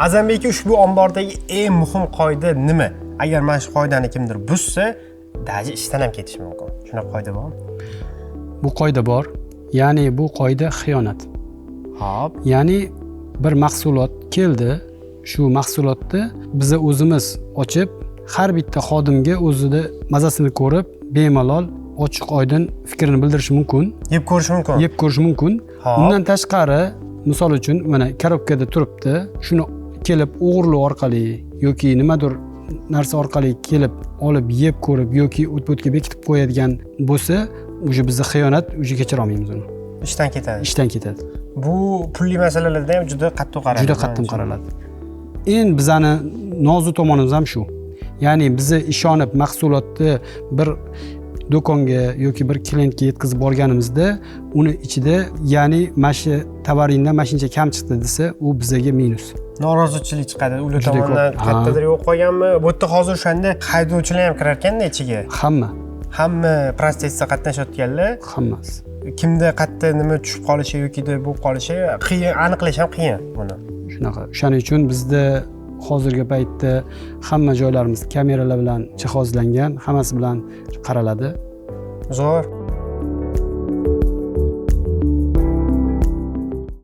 Azambek aka, ushbu ombordagi eng muhim qoida nima? Agar mana shu qoidani kimdir buzsa, daji ishdan ham ketishi mumkin. Shunaqa qoida bormi? Bu qoida bor. Ya'ni bu qoida xiyonat. Hop. Ya'ni bir mahsulot keldi, shu mahsulotni biz o'zimiz ochib, har bitta xodimga o'zida mazasini ko'rib, bemalol ochiq oydin fikrini bildirishi mumkin. Yeb ko'rish mumkin. Yeb ko'rish mumkin. Hop. Undan tashqari, misol uchun mana korobkada turibdi, shuni kelib o'g'irlik orqali yoki nimadir narsa orqali kelib olib yeb ko'rib yoki o't-o'tga bekitib qo'yadigan bo'lsa, o'sha bizni xiyonat, o'sha kechira olmaymiz uni. Ishdan ketadi. Ishdan ketadi. Bu pulli masalalarda ham juda qattiq qaraladi. Juda qattiq qaraladi. Eng bizani nozik tomonimiz ham shu. Ya'ni bizni ishonib mahsulotni bir do'konga yoki bir klientga yetkazib borganimizda, uni ichida, ya'ni mana shu tovaringdan mana shuncha kam chiqdi desa, u bizga minus. Norozichilik chiqadi. Ular tomonidan kattadir yo'q qolganmi? Bu yerda hozir o'shanda haydovchilar ham kirar ekanda ichiga. Hamma protsessda qatnashayotganlar, hammasi. Kimda qayerda nima tushib qolishi yoki bo'lib qolishi qiyin, aniqlash ham qiyin buni. Shunaqa. Shuning uchun bizda hozirgi paytda hamma joylarimiz kameralar bilan jihozlangan, hammasi bilan qaraladi. Zo'r.